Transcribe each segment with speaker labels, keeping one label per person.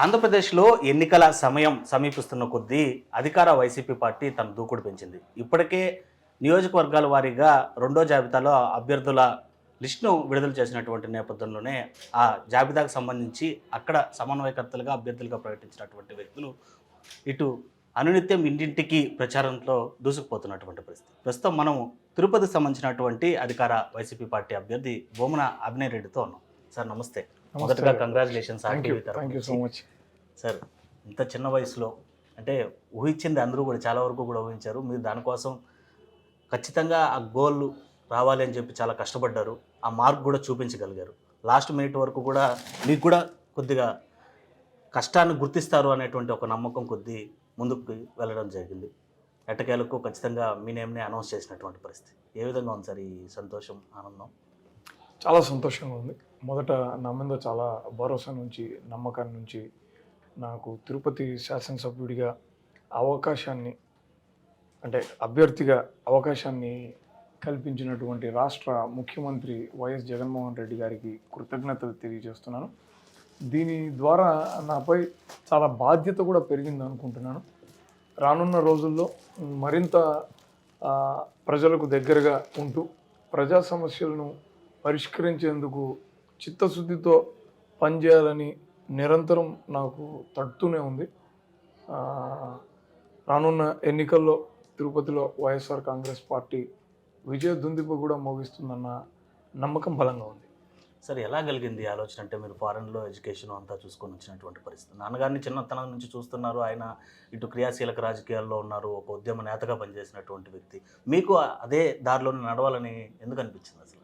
Speaker 1: ఆంధ్రప్రదేశ్లో ఎన్నికల సమయం సమీపిస్తున్న కొద్దీ అధికార వైసీపీ పార్టీ తన దూకుడు పెంచింది. ఇప్పటికే నియోజకవర్గాల వారీగా రెండో జాబితాలో అభ్యర్థుల లిస్టును విడుదల చేసినటువంటి నేపథ్యంలోనే ఆ జాబితాకు సంబంధించి అక్కడ సమన్వయకర్తలుగా అభ్యర్థులుగా ప్రకటించినటువంటి వ్యక్తులు ఇటు అనునిత్యం ఇంటింటికి ప్రచారంలో దూసుకుపోతున్నటువంటి పరిస్థితి. ప్రస్తుతం మనం తిరుపతికి సంబంధించినటువంటి అధికార వైసీపీ పార్టీ అభ్యర్థి బోమన అభినయ్ రెడ్డితో ఉన్నాం. సార్ నమస్తే. మొదటగా congratulations.
Speaker 2: Thank you so much
Speaker 1: sir. ఇంత చిన్న వయసులో అంటే ఊహించింది అందరూ కూడా చాలా వరకు కూడా ఊహించారు. మీరు దానికోసం ఖచ్చితంగా ఆ గోల్ రావాలి అని చెప్పి చాలా కష్టపడ్డారు. ఆ మార్క్ కూడా చూపించగలిగారు. లాస్ట్ మినిట్ వరకు కూడా మీకు కూడా కొద్దిగా కష్టాన్ని గుర్తిస్తారు అనేటువంటి ఒక నమ్మకం కొద్దీ ముందుకు వెళ్ళడం జరిగింది. ఎట్టకేలకు ఖచ్చితంగా మీ నేమ్ని అనౌన్స్ చేసినటువంటి పరిస్థితి. ఏ విధంగా ఉంది సార్ ఈ సంతోషం, ఆనందం?
Speaker 2: చాలా సంతోషంగా ఉంది. మొదట నా మీద చాలా భరోసా నుంచి, నమ్మకాన్ని నుంచి నాకు తిరుపతి శాసనసభ్యుడిగా అవకాశాన్ని, అంటే అభ్యర్థిగా అవకాశాన్ని కల్పించినటువంటి రాష్ట్ర ముఖ్యమంత్రి వైఎస్ జగన్మోహన్ రెడ్డి గారికి కృతజ్ఞతలు తెలియజేస్తున్నాను. దీని ద్వారా నాపై చాలా బాధ్యత కూడా పెరిగింది అనుకుంటున్నాను. రానున్న రోజుల్లో మరింత ప్రజలకు దగ్గరగా ఉంటూ ప్రజా సమస్యలను పరిష్కరించేందుకు చిత్తశుద్ధితో పనిచేయాలని నిరంతరం నాకు తడుతూనే ఉంది. రానున్న ఎన్నికల్లో తిరుపతిలో వైఎస్ఆర్ కాంగ్రెస్ పార్టీ విజయ దుందుబి కూడా మోగిస్తుందన్న నమ్మకం బలంగా ఉంది.
Speaker 1: సార్ ఎలా కలిగింది ఆలోచన? అంటే మీరు ఫారెన్లో ఎడ్యుకేషన్ అంతా చూసుకొని వచ్చినటువంటి పరిస్థితి. నాన్నగారిని చిన్నతనం నుంచి చూస్తున్నారు. ఆయన ఇటు క్రియాశీలక రాజకీయాల్లో ఉన్నారు. ఒక ఉద్యమ నేతగా పనిచేసినటువంటి వ్యక్తి. మీకు అదే దారిలోనే నడవాలని ఎందుకు అనిపించింది అసలు?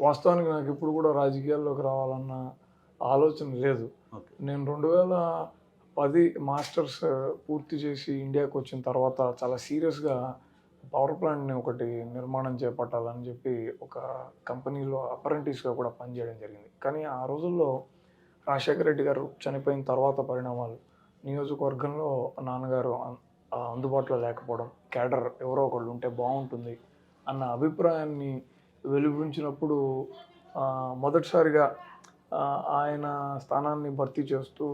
Speaker 2: వాస్తవానికి నాకు ఇప్పుడు కూడా రాజకీయాల్లోకి రావాలన్న ఆలోచన లేదు. నేను 2010 మాస్టర్స్ పూర్తి చేసి ఇండియాకి వచ్చిన తర్వాత చాలా సీరియస్గా పవర్ ప్లాంట్ని ఒకటి నిర్మాణం చేపట్టాలని చెప్పి ఒక కంపెనీలో అప్రెంటిస్గా కూడా పనిచేయడం జరిగింది. కానీ ఆ రోజుల్లో రాజశేఖర రెడ్డి గారు చనిపోయిన తర్వాత పరిణామాలు, నియోజకవర్గంలో నాన్నగారు అందుబాటులో లేకపోవడం, క్యాడర్ ఎవరో ఒకళ్ళు ఉంటే బాగుంటుంది అన్న అభిప్రాయాన్ని వెలువరించినప్పుడు మొదటిసారిగా ఆయన స్థానాన్ని భర్తీ చేస్తూ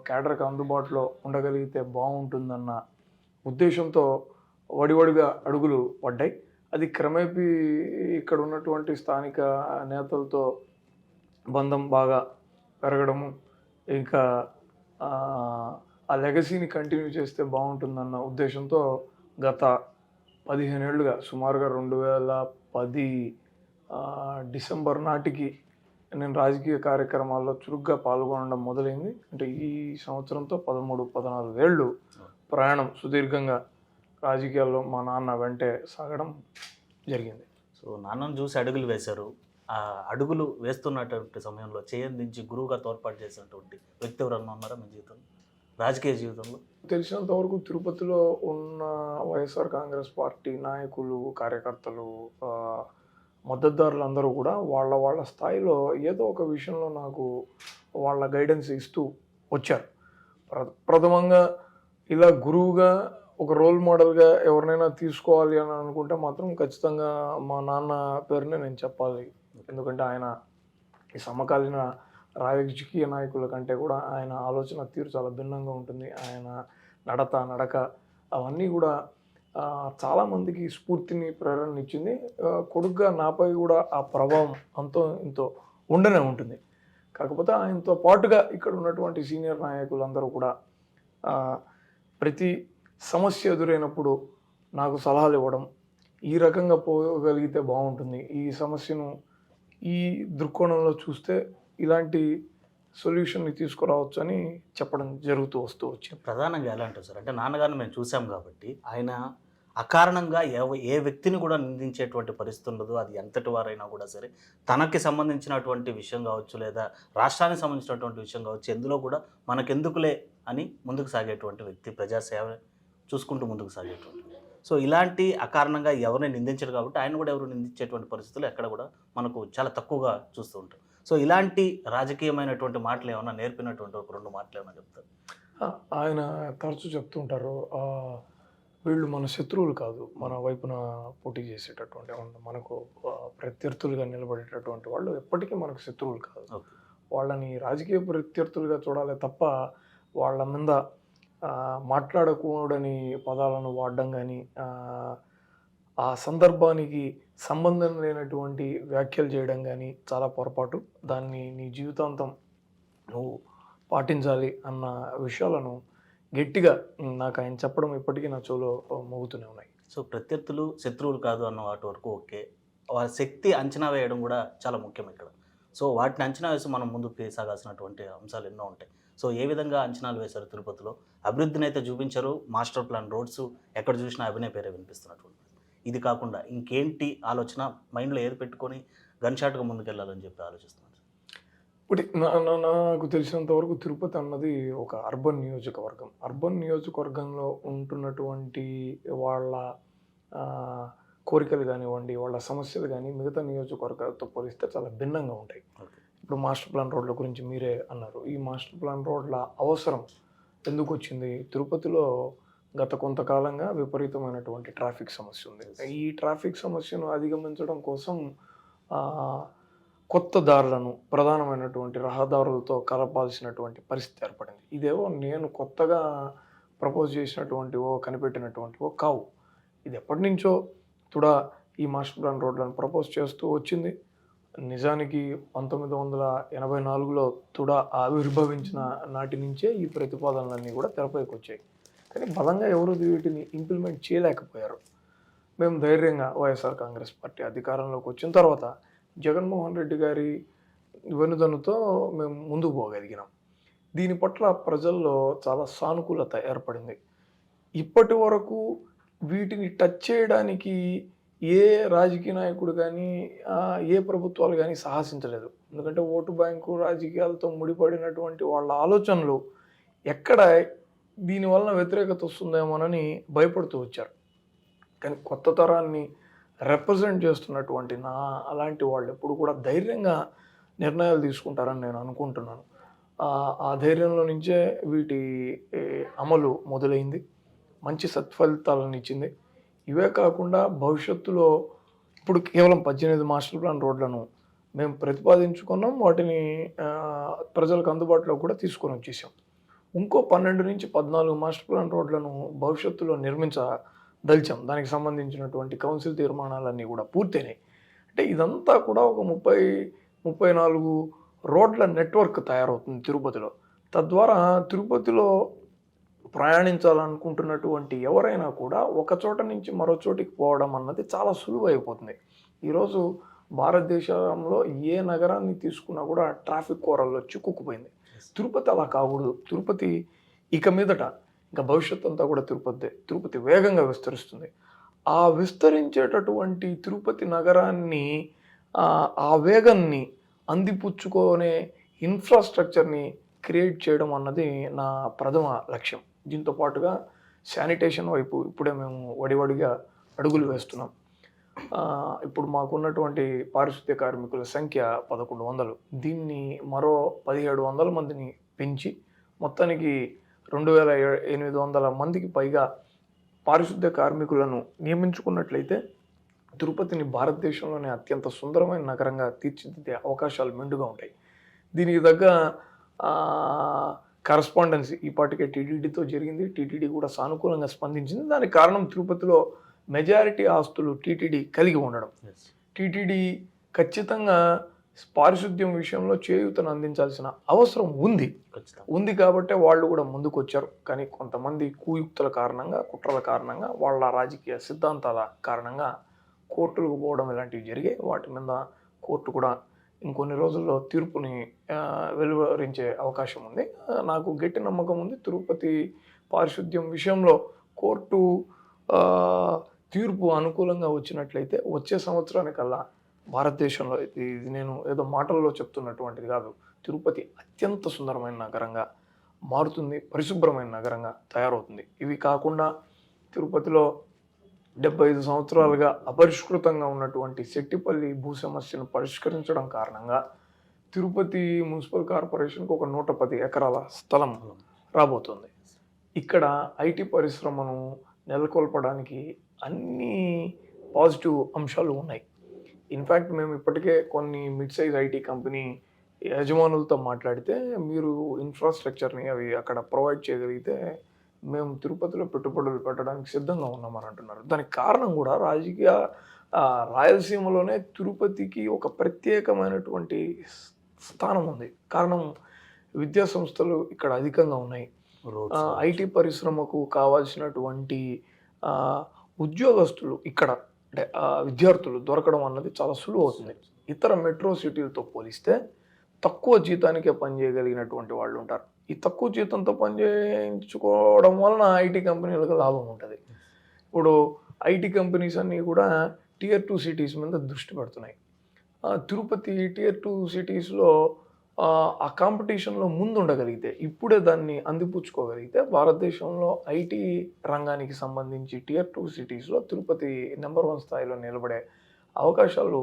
Speaker 2: క్యాడర్కి అందుబాటులో ఉండగలిగితే బాగుంటుందన్న ఉద్దేశంతో వడివడిగా అడుగులు పడ్డాయి. అది క్రమేపీ ఇక్కడ ఉన్నటువంటి స్థానిక నేతలతో బంధం బాగా పెరగడము, ఇంకా ఆ లెగసీని కంటిన్యూ చేస్తే బాగుంటుందన్న ఉద్దేశంతో గత 15 ఏళ్ళుగా, సుమారుగా 2010 డిసెంబర్ నాటికి నేను రాజకీయ కార్యక్రమాల్లో చురుగ్గా పాల్గొనడం మొదలైంది. అంటే ఈ సంవత్సరంతో 13-14 ఏళ్ళు ప్రయాణం సుదీర్ఘంగా రాజకీయాల్లో మా నాన్న వెంటే సాగడం జరిగింది.
Speaker 1: సో నాన్నను చూసి అడుగులు వేశారు. ఆ అడుగులు వేస్తున్నటువంటి సమయంలో చేయందించి గురువుగా తోడ్పాటు చేసినటువంటి వ్యక్తి ఎవరన్నా ఉన్నారా మీ జీవితంలో, రాజకీయ జీవితంలో?
Speaker 2: తెలిసినంత వరకు తిరుపతిలో ఉన్న వైఎస్ఆర్ కాంగ్రెస్ పార్టీ నాయకులు, కార్యకర్తలు, మద్దతుదారులు అందరూ కూడా వాళ్ళ స్థాయిలో ఏదో ఒక విషయంలో నాకు వాళ్ళ గైడెన్స్ ఇస్తూ వచ్చారు. ప్రథమంగా ఇలా గురువుగా, ఒక రోల్ మోడల్గా ఎవరినైనా తీసుకోవాలి అని అనుకుంటే మాత్రం ఖచ్చితంగా మా నాన్న పేరునే నేను చెప్పాలి. ఎందుకంటే ఆయన ఈ సమకాలీన రాజకీయ నాయకుల కంటే కూడా ఆయన ఆలోచన తీరు చాలా భిన్నంగా ఉంటుంది. ఆయన నడక అవన్నీ కూడా చాలామందికి స్ఫూర్తిని, ప్రేరణ ఇచ్చింది. కొడుకుగా నాపై కూడా ఆ ప్రభావం అంతో ఇంతో ఉండనే ఉంటుంది. కాకపోతే ఆయనతో పాటుగా ఇక్కడ ఉన్నటువంటి సీనియర్ నాయకులందరూ కూడా ప్రతి సమస్య ఎదురైనప్పుడు నాకు సలహాలు ఇవ్వడం, ఈ రకంగా పోగలిగితే బాగుంటుంది, ఈ సమస్యను ఈ దృక్కోణంలో చూస్తే ఇలాంటి సొల్యూషన్ని తీసుకురావచ్చు అని చెప్పడం జరుగుతూ వచ్చింది.
Speaker 1: ప్రధానంగా ఎలా అంటారు సార్? అంటే నాన్నగారిని మేము చూసాం కాబట్టి ఆయన అకారణంగా ఏ వ్యక్తిని కూడా నిందించేటువంటి పరిస్థితి ఉండదు. అది ఎంతటి వారైనా కూడా సరే, తనకి సంబంధించినటువంటి విషయం కావచ్చు, లేదా రాష్ట్రానికి సంబంధించినటువంటి విషయం కావచ్చు, ఎందులో కూడా మనకెందుకులే అని ముందుకు సాగేటువంటి వ్యక్తి, ప్రజాసేవ చూసుకుంటూ ముందుకు సాగేటువంటి. సో ఇలాంటి అకారణంగా ఎవరిని నిందించరు కాబట్టి ఆయన కూడా ఎవరు నిందించేటువంటి పరిస్థితులు ఎక్కడ కూడా మనకు చాలా తక్కువగా చూస్తూ ఉంటాం. సో ఇలాంటి రాజకీయమైనటువంటి మాటలు ఏమైనా నేర్పినటువంటి ఒక 2 మాటలు ఏమైనా చెప్తారు?
Speaker 2: ఆయన తరచూ చెప్తుంటారు, వీళ్ళు మన శత్రువులు కాదు, మన వైపున పోటీ చేసేటటువంటి మనకు ప్రత్యర్థులుగా నిలబడేటటువంటి వాళ్ళు ఎప్పటికీ మనకు శత్రువులు కాదు. వాళ్ళని రాజకీయ ప్రత్యర్థులుగా చూడాలి తప్ప వాళ్ళ మీద మాట్లాడకూడని పదాలను వాడడం కానీ ఆ సందర్భానికి సంబంధం లేనటువంటి వ్యాఖ్యలు చేయడం కానీ చాలా పొరపాటు. దాన్ని నీ జీవితాంతం నువ్వు పాటించాలి అన్న విషయాలను గట్టిగా నాకు ఆయన చెప్పడం ఇప్పటికీ నా చెవిలో మోగుతూనే ఉన్నాయి.
Speaker 1: సో ప్రత్యర్థులు శత్రువులు కాదు అన్న వాటి వరకు ఓకే, వాళ్ళ శక్తి అంచనా వేయడం కూడా చాలా ముఖ్యం ఇక్కడ. సో వాటిని అంచనా వేసి మనం ముందుకు సాగాల్సినటువంటి అంశాలు ఎన్నో ఉంటాయి. సో ఏ విధంగా అంచనాలు వేశారు తిరుపతిలో? అభివృద్ధిని అయితే చూపించారు, మాస్టర్ ప్లాన్ రోడ్స్ ఎక్కడ చూసినా అభినయ పేరే వినిపిస్తున్నటువంటి. ఇది కాకుండా ఇంకేంటి ఆలోచన, మైండ్లో ఏది పెట్టుకొని గన్ షాట్గా ముందుకెళ్ళాలని చెప్పి ఆలోచిస్తున్నారు?
Speaker 2: ఇప్పుడు నాకు తెలిసినంత వరకు తిరుపతి అన్నది ఒక అర్బన్ నియోజకవర్గం. అర్బన్ నియోజకవర్గంలో ఉంటున్నటువంటి వాళ్ళ కోరికలు కానివ్వండి, వాళ్ళ సమస్యలు కానీ మిగతా నియోజకవర్గాలతో పోలిస్తే చాలా భిన్నంగా ఉంటాయి. ఇప్పుడు మాస్టర్ ప్లాన్ రోడ్ల గురించి మీరే అన్నారు. ఈ మాస్టర్ ప్లాన్ రోడ్ల అవసరం ఎందుకు వచ్చింది? తిరుపతిలో గత కొంతకాలంగా విపరీతమైనటువంటి ట్రాఫిక్ సమస్య ఉంది. ఈ ట్రాఫిక్ సమస్యను అధిగమించడం కోసం కొత్త దారులను ప్రధానమైనటువంటి రహదారులతో కలపాల్సినటువంటి పరిస్థితి ఏర్పడింది. ఇదేవో నేను కొత్తగా ప్రపోజ్ చేసినటువంటివో కనిపెట్టినటువంటివో కావు. ఇది ఎప్పటి నుంచో తుడా ఈ మాస్టర్ ప్లాన్ రోడ్లను ప్రపోజ్ చేస్తూ వచ్చింది. నిజానికి 1984లో తుడా ఆవిర్భవించిన నాటి నుంచే ఈ ప్రతిపాదనలన్నీ కూడా తెరపైకి వచ్చాయి. కానీ బలంగా ఎవరు వీటిని ఇంప్లిమెంట్ చేయలేకపోయారు. మేము ధైర్యంగా వైఎస్ఆర్ కాంగ్రెస్ పార్టీ అధికారంలోకి వచ్చిన తర్వాత జగన్మోహన్ రెడ్డి గారి వెనుదనుతో మేము ముందుకు పోగలిగినాం. దీని పట్ల ప్రజల్లో చాలా సానుకూలత ఏర్పడింది. ఇప్పటి వరకు వీటిని టచ్ చేయడానికి ఏ రాజకీయ నాయకుడు కానీ ఏ ప్రభుత్వాలు కానీ సాహసించలేదు. ఎందుకంటే ఓటు బ్యాంకు రాజకీయాలతో ముడిపడినటువంటి వాళ్ళ ఆలోచనలు ఎక్కడ దీనివలన వ్యతిరేకత వస్తుందేమోనని భయపడుతూ వచ్చారు. కానీ కొత్త తరాన్ని రిప్రజెంట్ చేస్తున్నటువంటి అలాంటి వాళ్ళు ఎప్పుడు కూడా ధైర్యంగా నిర్ణయాలు తీసుకుంటారని నేను అనుకుంటున్నాను. ఆ ధైర్యంలో నుంచే వీటి అమలు మొదలైంది, మంచి సత్ఫలితాలను ఇచ్చింది. ఇవే కాకుండా భవిష్యత్తులో ఇప్పుడు కేవలం 18 మాస్టర్ ప్లాన్ రోడ్లను మేము ప్రతిపాదించుకున్నాం, వాటిని ప్రజలకు అందుబాటులో కూడా తీసుకొని వచ్చేసాం. ఇంకో 12 నుంచి 14 మాస్టర్ ప్లాన్ రోడ్లను భవిష్యత్తులో నిర్మించదలిచాం. దానికి సంబంధించినటువంటి కౌన్సిల్ తీర్మానాలన్నీ కూడా పూర్తయినాయి. అంటే ఇదంతా కూడా ఒక 30-34 రోడ్ల నెట్వర్క్ తయారవుతుంది తిరుపతిలో. తద్వారా తిరుపతిలో ప్రయాణించాలనుకుంటున్నటువంటి ఎవరైనా కూడా ఒక చోట నుంచి మరో చోటికి పోవడం అన్నది చాలా సులువు అయిపోతుంది. ఈరోజు భారతదేశంలో ఏ నగరాన్ని తీసుకున్నా కూడా ట్రాఫిక్ కోరల్లో చిక్కుకుపోయింది. తిరుపతి అలా కాకూడదు. తిరుపతి ఇక మీదట ఇంకా భవిష్యత్తు అంతా కూడా తిరుపతి వేగంగా విస్తరిస్తుంది. ఆ విస్తరించేటటువంటి తిరుపతి నగరాన్ని ఆ వేగాన్ని అందిపుచ్చుకునే ఇన్ఫ్రాస్ట్రక్చర్ని క్రియేట్ చేయడం అన్నది నా ప్రథమ లక్ష్యం. దీంతో పాటుగా శానిటేషన్ వైపు ఇప్పుడే మేము వడివడిగా అడుగులు వేస్తున్నాం. ఇప్పుడు మాకున్నటువంటి పారిశుద్ధ్య కార్మికుల సంఖ్య 1100. దీన్ని మరో 1700 మందిని పెంచి మొత్తానికి 2800 మందికి పైగా పారిశుద్ధ్య కార్మికులను నియమించుకున్నట్లయితే తిరుపతిని భారతదేశంలోనే అత్యంత సుందరమైన నగరంగా తీర్చిదిద్దే అవకాశాలు మెండుగా ఉంటాయి. దీనికి తగ్గ కరస్పాండెన్సీ ఈపాటికే టీటీడీతో జరిగింది. టీటీడీ కూడా సానుకూలంగా స్పందించింది. దానికి కారణం తిరుపతిలో మెజారిటీ ఆస్తులు టీటీడీ కలిగి ఉండడం. టీటీడీ ఖచ్చితంగా పారిశుద్ధ్యం విషయంలో చేయూతను అందించాల్సిన అవసరం ఉంది కాబట్టే వాళ్ళు కూడా ముందుకు వచ్చారు. కానీ కొంతమంది కుయుక్తుల కారణంగా, కుట్రల కారణంగా, వాళ్ళ రాజకీయ సిద్ధాంతాల కారణంగా కోర్టులకు పోవడం ఇలాంటివి జరిగాయి. వాటి మీద కోర్టు కూడా ఇంకొన్ని రోజుల్లో తీర్పుని వెలువరించే అవకాశం ఉంది. నాకు గట్టి నమ్మకం ఉంది తిరుపతి పారిశుద్ధ్యం విషయంలో కోర్టు తీర్పు అనుకూలంగా వచ్చినట్లయితే వచ్చే సంవత్సరానికల్లా భారతదేశంలో ఇది నేను ఏదో మాటల్లో చెప్తున్నటువంటిది కాదు, తిరుపతి అత్యంత సుందరమైన నగరంగా మారుతుంది, పరిశుభ్రమైన నగరంగా తయారవుతుంది. ఇవి కాకుండా తిరుపతిలో 75 సంవత్సరాలుగా అపరిష్కృతంగా ఉన్నటువంటి శెట్టిపల్లి భూ సమస్యను పరిష్కరించడం కారణంగా తిరుపతి మున్సిపల్ కార్పొరేషన్కి ఒక 110 ఎకరాల స్థలం రాబోతుంది. ఇక్కడ ఐటీ పరిశ్రమను నెలకొల్పడానికి అన్ని పాజిటివ్ అంశాలు ఉన్నాయి. ఇన్ఫ్యాక్ట్ మేము ఇప్పటికే కొన్ని మిడ్ సైజ్ ఐటీ కంపెనీ యజమానులతో మాట్లాడితే మీరు ఇన్ఫ్రాస్ట్రక్చర్ని అవి అక్కడ ప్రొవైడ్ చేయగలిగితే మేము తిరుపతిలో పెట్టుబడులు పెట్టడానికి సిద్ధంగా ఉన్నామని అంటున్నారు. దానికి కారణం కూడా రాయలసీమలోనే తిరుపతికి ఒక ప్రత్యేకమైనటువంటి స్థానం ఉంది. కారణం విద్యా సంస్థలు ఇక్కడ అధికంగా ఉన్నాయి. ఐటీ పరిశ్రమకు కావాల్సినటువంటి ఉద్యోగస్తులు ఇక్కడ అంటే విద్యార్థులు దొరకడం అన్నది చాలా సులువు అవుతుంది. ఇతర మెట్రో సిటీలతో పోలిస్తే తక్కువ జీతానికే పనిచేయగలిగినటువంటి వాళ్ళు ఉంటారు. ఈ తక్కువ జీతంతో పనిచేయించుకోవడం వలన ఐటీ కంపెనీలకు లాభం ఉంటుంది. ఇప్పుడు ఐటీ కంపెనీస్ అన్నీ కూడా Tier 2 సిటీస్ మీద దృష్టి పెడుతున్నాయి. తిరుపతి Tier 2 సిటీస్లో ఆ కాంపిటీషన్లో ముందు ఉండగలిగితే, ఇప్పుడే దాన్ని అందిపుచ్చుకోగలిగితే భారతదేశంలో ఐటీ రంగానికి సంబంధించి Tier 2 సిటీస్లో తిరుపతి నెంబర్ 1 స్థాయిలో నిలబడే అవకాశాలు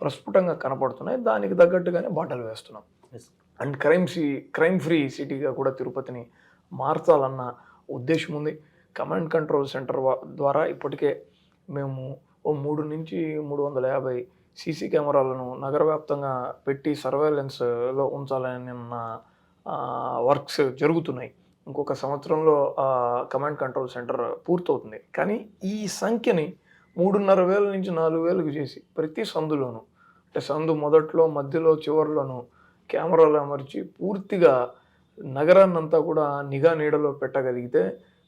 Speaker 2: ప్రస్ఫుటంగా కనపడుతున్నాయి. దానికి తగ్గట్టుగానే బాటలు వేస్తున్నాం. అండ్ క్రైమ్ ఫ్రీ సిటీగా కూడా తిరుపతిని మార్చాలన్న ఉద్దేశం ఉంది. కమాండ్ కంట్రోల్ సెంటర్ ద్వారా ఇప్పటికే మేము 3 నుంచి 350 సీసీ కెమెరాలను నగర వ్యాప్తంగా పెట్టి సర్వేలెన్స్లో ఉంచాలని వర్క్స్ జరుగుతున్నాయి. ఇంకొక సంవత్సరంలో కమాండ్ కంట్రోల్ సెంటర్ పూర్తవుతుంది. కానీ ఈ సంఖ్యని 3,500 నుంచి 4,000కు చేసి ప్రతి సందులోనూ, అంటే సందు మొదట్లో, మధ్యలో, చివరిలోనూ కెమెరాలు అమర్చి పూర్తిగా నగరాన్నంతా కూడా నిఘా నీడలో పెట్టగలిగితే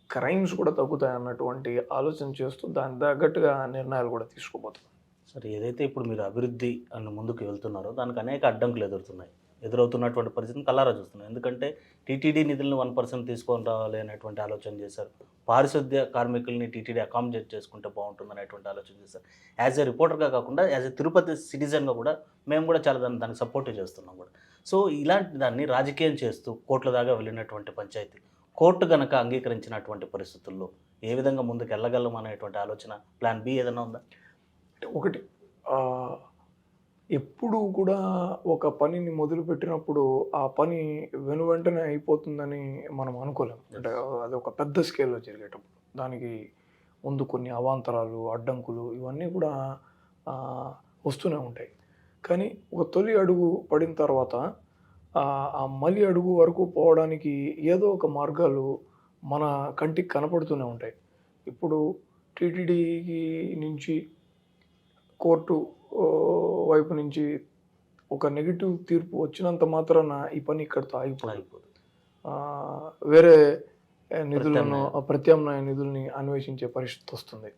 Speaker 2: క్రైమ్స్ కూడా తగ్గుతాయి అన్నటువంటి ఆలోచన చేస్తూ దాని తగ్గట్టుగా నిర్ణయాలు కూడా తీసుకోబోతున్నాం.
Speaker 1: సరే, ఏదైతే ఇప్పుడు మీరు అభివృద్ధి అని ముందుకు వెళ్తున్నారో దానికి అనేక అడ్డంకులు ఎదురవుతున్నటువంటి పరిస్థితిని కల్లారా చూస్తున్నాం. ఎందుకంటే టీటీడీ నిధులను 1% తీసుకొని రావాలి అనేటువంటి ఆలోచన చేశారు. పారిశుద్ధ్య కార్మికుల్ని టీటీడీ అకామిడేట్ చేసుకుంటే బాగుంటుంది అనేటువంటి ఆలోచన చేశారు. యాజ్ ఏ రిపోర్టర్గా కాకుండా యాజ్ ఏ తిరుపతి సిటిజన్గా కూడా మేము కూడా చాలా దానికి సపోర్ట్ చేస్తున్నాం కూడా. సో ఇలాంటి దాన్ని రాజకీయం చేస్తూ కోర్టుల దాకా వెళ్ళినటువంటి పంచాయతీ కోర్టు కనుక అంగీకరించినటువంటి పరిస్థితుల్లో ఏ విధంగా ముందుకు వెళ్ళగలం అనేటువంటి ఆలోచన, ప్లాన్ బి ఏదైనా ఉందా?
Speaker 2: ఒకటి, ఎప్పుడు కూడా ఒక పనిని మొదలుపెట్టినప్పుడు ఆ పని వెంటనే అయిపోతుందని మనం అనుకోలేము. అంటే అది ఒక పెద్ద స్కేల్లో జరిగేటప్పుడు దానికి ముందు కొన్ని అవాంతరాలు, అడ్డంకులు ఇవన్నీ కూడా వస్తూనే ఉంటాయి. కానీ ఒక తొలి అడుగు పడిన తర్వాత ఆ మలి అడుగు వరకు పోవడానికి ఏదో ఒక మార్గాలు మన కంటికి కనపడుతూనే ఉంటాయి. ఇప్పుడు టీటీడీకి నుంచి కోర్టు వైపు నుంచి ఒక నెగిటివ్ తీర్పు వచ్చినంత మాత్రాన ఈ పని ఇక్కడితో ఆగిపోదు. వేరే నిధులను, ప్రత్యామ్నాయ నిధుల్ని అన్వేషించే పరిస్థితి వస్తుంది.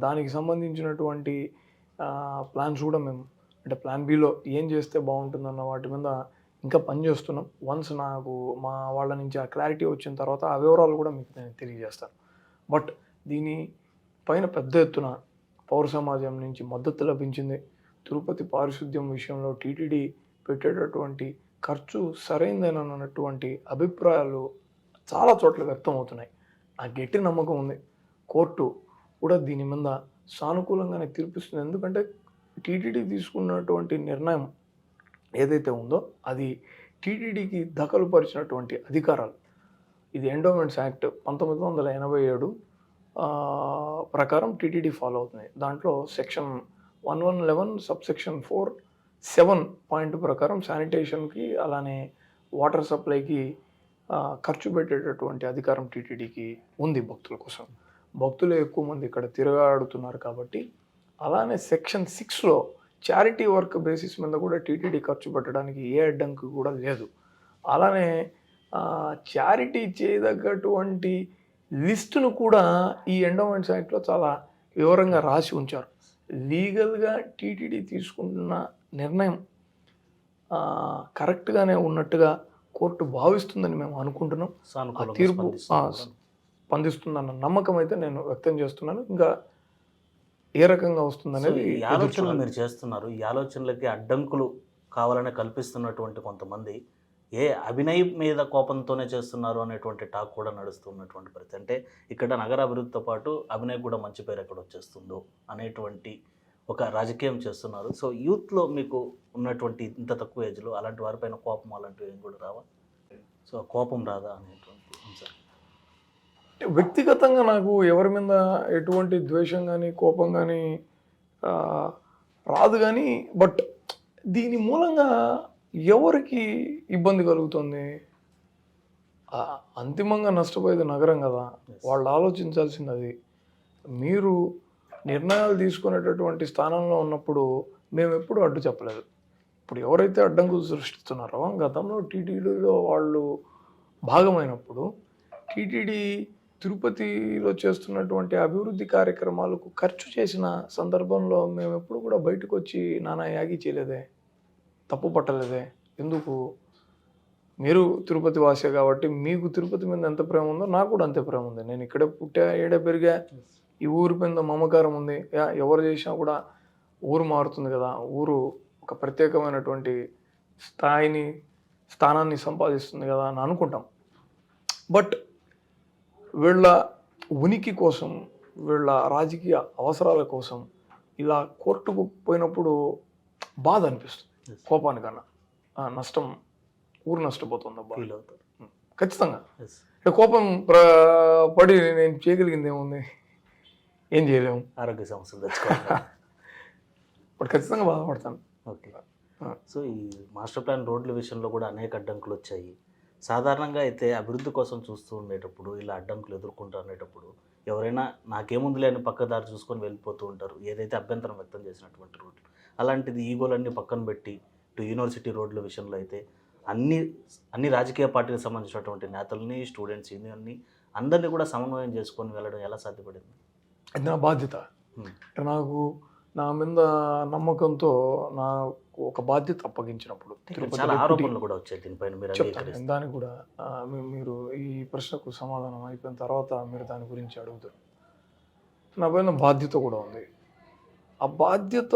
Speaker 2: దానికి సంబంధించినటువంటి ప్లాన్స్ కూడా మేము, అంటే ప్లాన్ బిలో ఏం చేస్తే బాగుంటుందన్న వాటి మీద ఇంకా పనిచేస్తున్నాం. వన్స్ నాకు మా వాళ్ళ నుంచి ఆ క్లారిటీ వచ్చిన తర్వాత ఆ వివరాలు కూడా మీకు నేను తెలియజేస్తాను. బట్ దీని పైన పెద్ద ఎత్తున పౌర సమాజం నుంచి మద్దతు లభించింది. తిరుపతి పారిశుద్ధ్యం విషయంలో టీటీడీ పెట్టేటటువంటి ఖర్చు సరైందేనన్నటువంటి అభిప్రాయాలు చాలా చోట్ల వ్యక్తం అవుతున్నాయి. నాకు గట్టి నమ్మకం ఉంది కోర్టు కూడా దీని మీద సానుకూలంగానే తీర్పిస్తుంది. ఎందుకంటే టీటీడీ తీసుకున్నటువంటి నిర్ణయం ఏదైతే ఉందో అది టీటీడీకి దఖలుపరిచినటువంటి అధికారాలు. ఇది ఎండోమెంట్స్ యాక్ట్ 1987 ప్రకారం టీటీడీ ఫాలో అవుతుంది. దాంట్లో సెక్షన్ 1111 సబ్సెక్షన్ 4(7) పాయింట్ ప్రకారం శానిటేషన్కి అలానే వాటర్ సప్లైకి ఖర్చు పెట్టేటటువంటి అధికారం టీటీడీకి ఉంది భక్తుల కోసం. భక్తులు ఎక్కువ మంది ఇక్కడ తిరగాడుతున్నారు కాబట్టి. అలానే సెక్షన్ 6లో చారిటీ వర్క్ బేసిస్ మీద కూడా టీటీడీ ఖర్చు పెట్టడానికి ఏ అడ్డంకి కూడా లేదు. అలానే చారిటీ చేయదగ్గటువంటి లిస్టును కూడా ఈ ఎండోమెంట్స్ యాక్ట్లో చాలా వివరంగా రాసి ఉంచారు. లీగల్గా టీటీడీ తీసుకుంటున్న నిర్ణయం కరెక్ట్గానే ఉన్నట్టుగా కోర్టు భావిస్తుందని మేము అనుకుంటున్నాం. ఆ తీర్పు స్పందిస్తుందన్న నమ్మకం అయితే నేను వ్యక్తం చేస్తున్నాను. ఇంకా ఏ రకంగా వస్తుందనేది
Speaker 1: ఈ ఆలోచనలు మీరు చేస్తున్నారు. ఈ ఆలోచనలకి అడ్డంకులు కావాలని కల్పిస్తున్నటువంటి కొంతమంది ఏ అభినయ్ మీద కోపంతోనే చేస్తున్నారు అనేటువంటి టాక్ కూడా నడుస్తున్నటువంటి పరిస్థితి. అంటే ఇక్కడ నగర అభివృద్ధితో పాటు అభినయ్ కూడా మంచి పేరు ఎక్కడ వచ్చేస్తుందో అనేటువంటి ఒక రాజకీయం చేస్తున్నారు. సో యూత్లో మీకు ఉన్నటువంటి ఇంత తక్కువ ఏజ్లో అలాంటి వారిపైన కోపం అలాంటివి ఏం కూడా రావా? సో కోపం రాదా అనేటువంటి అంశం.
Speaker 2: వ్యక్తిగతంగా నాకు ఎవరి మీద ఎటువంటి ద్వేషం కానీ కోపం కానీ రాదు. కానీ బట్ దీని మూలంగా ఎవరికి ఇబ్బంది కలుగుతుంది? అంతిమంగా నష్టపోయేది నగరం కదా. వాళ్ళు ఆలోచించాల్సింది అది. మీరు నిర్ణయాలు తీసుకునేటటువంటి స్థానంలో ఉన్నప్పుడు మేము ఎప్పుడూ అడ్డు చెప్పలేదు. ఇప్పుడు ఎవరైతే అడ్డంకులు సృష్టిస్తున్నారో గతంలో టీటీడీలో వాళ్ళు భాగమైనప్పుడు టీటీడీ తిరుపతిలో చేస్తున్నటువంటి అభివృద్ధి కార్యక్రమాలకు ఖర్చు చేసిన సందర్భంలో మేము ఎప్పుడు కూడా బయటకు వచ్చి నానా యాగి చేయలేదే, తప్పు పట్టలేదే. ఎందుకు? మీరు తిరుపతి వాసే కాబట్టి మీకు తిరుపతి మీద ఎంత ప్రేమ ఉందో నాకు కూడా అంతే ప్రేమ ఉంది. నేను ఇక్కడే పుట్టా, ఏడే పెరిగా, ఈ ఊరి మీద మమకారం ఉంది. ఎవరు చేసినా కూడా ఊరు మారుతుంది కదా, ఊరు ఒక ప్రత్యేకమైనటువంటి స్థానాన్ని సంపాదిస్తుంది కదా అని అనుకుంటాం. బట్ వీళ్ళ ఉనికి కోసం, వీళ్ళ రాజకీయ అవసరాల కోసం ఇలా కోర్టుకు పోయినప్పుడు బాధ అనిపిస్తుంది. కోపానికన్నా నష్టం, ఊరు నష్టపోతుంది అబ్బా,
Speaker 1: ఫీల్ అవుతారు.
Speaker 2: ఖచ్చితంగా. కోపం పడి నేను చేయగలిగింది ఏముంది? ఏం చేయలేము.
Speaker 1: ఆరోగ్య సమస్యలు తెచ్చుకోవాలి.
Speaker 2: బట్ ఖచ్చితంగా బాధపడతాను.
Speaker 1: ఓకే. సో ఈ మాస్టర్ ప్లాన్ రోడ్ల విషయంలో కూడా అనేక అడ్డంకులు వచ్చాయి. సాధారణంగా అయితే అభివృద్ధి కోసం చూస్తూ ఉండేటప్పుడు ఇలా అడ్డంకులు ఎదుర్కొంటూ ఉండేటప్పుడు ఎవరైనా నాకేముందులే అని పక్కదారి చూసుకొని వెళ్ళిపోతూ ఉంటారు, ఏదైతే అభ్యంతరం వ్యక్తం చేసినటువంటి రోడ్లు. అలాంటిది ఈగోలన్నీ పక్కన పెట్టి ఇటు యూనివర్సిటీ రోడ్ల విషయంలో అయితే అన్ని రాజకీయ పార్టీలకు సంబంధించినటువంటి నేతల్ని, స్టూడెంట్స్, యూనియన్ని అందరినీ కూడా సమన్వయం చేసుకొని వెళ్ళడం ఎలా సాధ్యపడింది?
Speaker 2: అది నా బాధ్యత. నాకు నా మీద నమ్మకంతో నాకు ఒక బాధ్యత అప్పగించినప్పుడు
Speaker 1: చాలా ఆరోపణలు కూడా వచ్చాయి దీనిపైన, మీరు
Speaker 2: చెప్తాను. దానికి కూడా మీరు ఈ ప్రశ్నకు సమాధానం అయిపోయిన తర్వాత మీరు దాని గురించి అడుగుతారు. నా పైన బాధ్యత కూడా ఉంది. ఆ బాధ్యత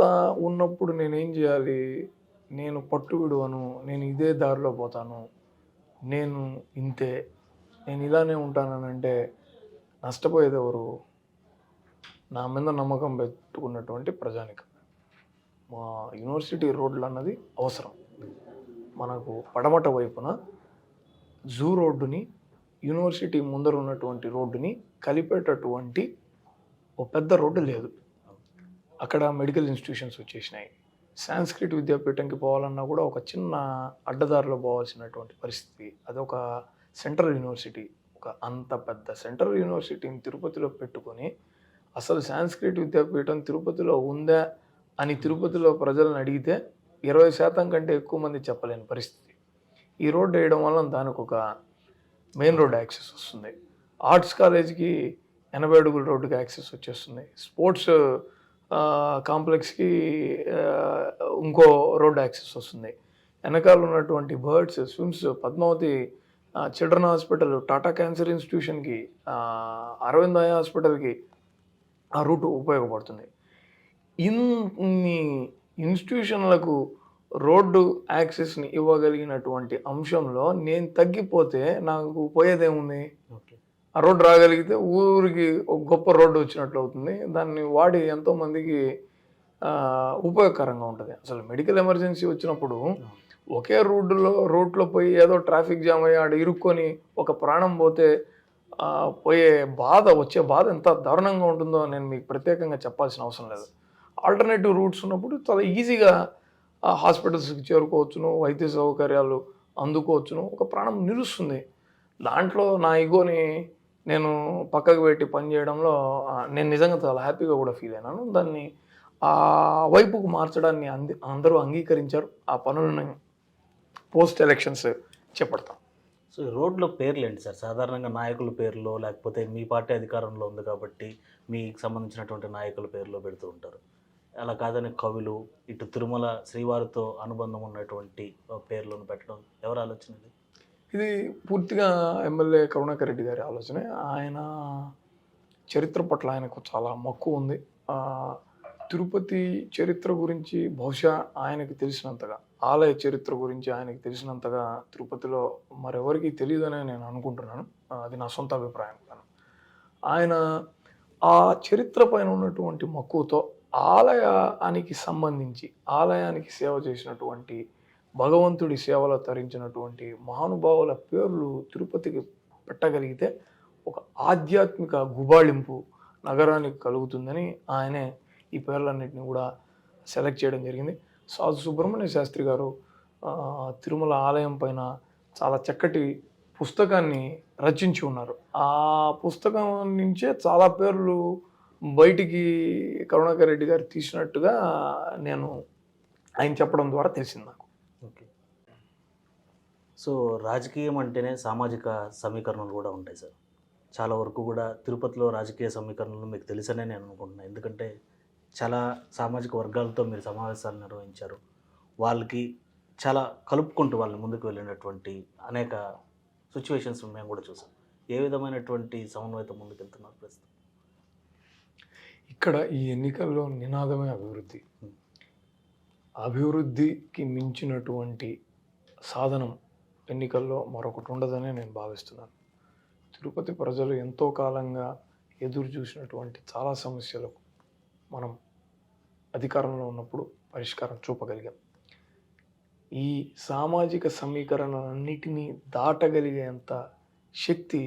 Speaker 2: ఉన్నప్పుడు నేనేం చేయాలి? నేను పట్టు విడువను, నేను ఇదే దారిలో పోతాను, నేను ఇంతే, నేను ఇలానే ఉంటానంటే నష్టపోయేది ఎవరు? నా మీద నమ్మకం పెట్టుకున్నటువంటి ప్రజానికం. మా యూనివర్సిటీ రోడ్లు అన్నది అవసరం. మనకు పడమట వైపున జూ రోడ్డుని, యూనివర్సిటీ ముందర ఉన్నటువంటి రోడ్డుని కలిపేటటువంటి ఒక పెద్ద రోడ్డు లేదు. అక్కడ మెడికల్ ఇన్స్టిట్యూషన్స్ వచ్చేసినాయి. సాంస్క్రిట్ విద్యాపీఠంకి పోవాలన్నా కూడా ఒక చిన్న అడ్డదారిలో పోవాల్సినటువంటి పరిస్థితి. అదొక సెంట్రల్ యూనివర్సిటీ. ఒక అంత పెద్ద సెంట్రల్ యూనివర్సిటీని తిరుపతిలో పెట్టుకొని అసలు సాంస్క్రిట్ విద్యాపీఠం తిరుపతిలో ఉందా అని తిరుపతిలో ప్రజలను అడిగితే 20% కంటే ఎక్కువ మంది చెప్పలేని పరిస్థితి. ఈ రోడ్డు వేయడం వల్ల దానికి ఒక మెయిన్ రోడ్ యాక్సెస్ వస్తుంది. ఆర్ట్స్ కాలేజ్కి 80 అడుగుల రోడ్డుకి యాక్సెస్ వచ్చేస్తుంది. స్పోర్ట్స్ కాంప్లెక్స్కి ఇంకో రోడ్ యాక్సెస్ వస్తుంది. వెనకాల ఉన్నటువంటి BIRRD, SVIMS, Padmavathi children hospital, Tata cancer ఇన్స్టిట్యూషన్కి, అరవింద్ ఐ హాస్పిటల్కి ఆ రూట్ ఉపయోగపడుతుంది. ఇన్ని ఇన్స్టిట్యూషన్లకు రోడ్డు యాక్సెస్ని ఇవ్వగలిగినటువంటి అంశంలో నేను తగ్గిపోతే నాకు పోయేదేముంది? ఆ రోడ్డు రాగలిగితే ఊరికి ఒక గొప్ప రోడ్డు వచ్చినట్లు అవుతుంది. దాన్ని వాడి ఎంతోమందికి ఉపయోగకరంగా ఉంటుంది. అసలు మెడికల్ ఎమర్జెన్సీ వచ్చినప్పుడు ఒకే రూట్లో పోయి ఏదో ట్రాఫిక్ జామ్ అయ్యి ఆడ ఇరుక్కొని ఒక ప్రాణం పోతే వచ్చే బాధ ఎంత దారుణంగా ఉంటుందో నేను మీకు ప్రత్యేకంగా చెప్పాల్సిన అవసరం లేదు. ఆల్టర్నేటివ్ రూట్స్ ఉన్నప్పుడు చాలా ఈజీగా హాస్పిటల్స్కి చేరుకోవచ్చును, వైద్య సౌకర్యాలు అందుకోవచ్చును, ఒక ప్రాణం నిలుస్తుంది. దాంట్లో నా ఈగోని నేను పక్కకు పెట్టి పనిచేయడంలో నేను నిజంగా చాలా హ్యాపీగా కూడా ఫీల్ అయినాను. దాన్ని ఆ వైపుకు మార్చడాన్ని అందరూ అంగీకరించారు. ఆ పనులను పోస్ట్ ఎలక్షన్స్ చేపడతాం.
Speaker 1: సో ఈ రోడ్ల పేర్లు ఏంటి సార్? సాధారణంగా నాయకుల పేర్లో, లేకపోతే మీ పార్టీ అధికారంలో ఉంది కాబట్టి మీకు సంబంధించినటువంటి నాయకుల పేర్లో పెడుతూ ఉంటారు. అలా కాదని కవులు, ఇటు తిరుమల శ్రీవారితో అనుబంధం ఉన్నటువంటి పేర్లను పెట్టడం ఎవరు ఆలోచన?
Speaker 2: ఇది పూర్తిగా ఎమ్మెల్యే కరుణాకర్ రెడ్డి గారి ఆలోచనే. ఆయన చరిత్ర పట్ల ఆయనకు చాలా మక్కువ ఉంది. తిరుపతి చరిత్ర గురించి బహుశా ఆయనకి తెలిసినంతగా, ఆలయ చరిత్ర గురించి ఆయనకి తెలిసినంతగా తిరుపతిలో మరెవరికి తెలియదనే నేను అనుకుంటున్నాను. అది నా సొంత అభిప్రాయం కాను. ఆయన ఆ చరిత్ర పైన ఉన్నటువంటి మక్కువతో ఆలయానికి సంబంధించి, ఆలయానికి సేవ చేసినటువంటి, భగవంతుడి సేవలో తరించినటువంటి మహానుభావుల పేర్లు తిరుపతికి పెట్టగలిగితే ఒక ఆధ్యాత్మిక గుబాళింపు నగరానికి కలుగుతుందని ఆయనే ఈ పేర్లన్నింటినీ కూడా సెలెక్ట్ చేయడం జరిగింది. సాధు సుబ్రహ్మణ్య శాస్త్రి గారు తిరుమల ఆలయం పైన చాలా చక్కటి పుస్తకాన్ని రచించి ఉన్నారు. ఆ పుస్తకం నుంచే చాలా పేర్లు బయటికి కరుణాకర్ రెడ్డి గారు తీసినట్టుగా నేను ఆయన చెప్పడం ద్వారా తెలిసింది నాకు.
Speaker 1: ఓకే. సో రాజకీయం అంటేనే సామాజిక సమీకరణలు కూడా ఉంటాయి సార్. చాలా వరకు కూడా తిరుపతిలో రాజకీయ సమీకరణలు మీకు తెలుసనే నేను అనుకుంటున్నాను. ఎందుకంటే చాలా సామాజిక వర్గాలతో మీరు సమావేశాలు నిర్వహించారు. వాళ్ళకి చాలా కలుపుకుంటూ వాళ్ళని ముందుకు వెళ్ళినటువంటి అనేక సిచ్యువేషన్స్ మేము కూడా చూసాం. ఏ విధమైనటువంటి సమన్వయత ముందుకెళ్తున్నారు ప్రస్తుతం?
Speaker 2: ఇక్కడ ఈ ఎన్నికల్లో నినాదమే అభివృద్ధి. అభివృద్ధికి మించినటువంటి సాధనం ఎన్నికల్లో మరొకటి ఉండదనే నేను భావిస్తున్నాను. తిరుపతి ప్రజలు ఎంతో కాలంగా ఎదురు చూసినటువంటి చాలా సమస్యలకు మనం అధికారంలో ఉన్నప్పుడు పరిష్కారం చూపగలిగాం. ఈ సామాజిక సమీకరణలన్నిటినీ దాటగలిగేంత శక్తి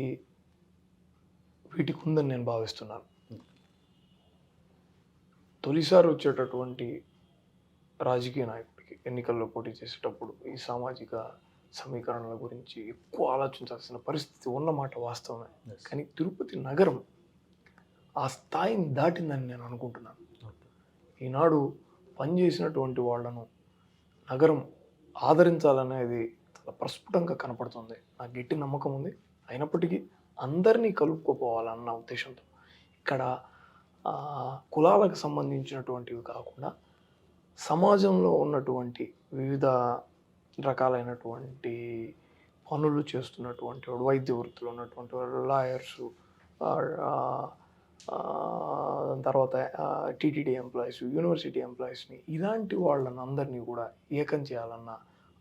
Speaker 2: వీటికి ఉందని నేను భావిస్తున్నాను. తొలిసారి వచ్చేటటువంటి రాజకీయ నాయకుడికి ఎన్నికల్లో పోటీ చేసేటప్పుడు ఈ సామాజిక సమీకరణల గురించి ఎక్కువ ఆలోచించాల్సిన పరిస్థితి ఉన్నమాట వాస్తవమే. కానీ తిరుపతి నగరం ఆ స్థాయిని దాటిందని నేను అనుకుంటున్నాను. ఈనాడు పనిచేసినటువంటి వాళ్ళను నగరం ఆదరించాలనేది చాలా ప్రస్ఫుటంగా కనపడుతుంది. నాకు గట్టి నమ్మకం ఉంది. అయినప్పటికీ అందరినీ కలుపుకోపోవాలన్న ఉద్దేశంతో ఇక్కడ కులాలకు సంబంధించినటువంటివి కాకుండా సమాజంలో ఉన్నటువంటి వివిధ రకాలైనటువంటి పనులు చేస్తున్నటువంటి వాడు, వైద్య వృత్తిలో ఉన్నటువంటి వాడు, లాయర్సు, తర్వాత టీటీడీ ఎంప్లాయీస్, యూనివర్సిటీ ఎంప్లాయీస్ని, ఇలాంటి వాళ్ళని అందరినీ కూడా ఏకం చేయాలన్న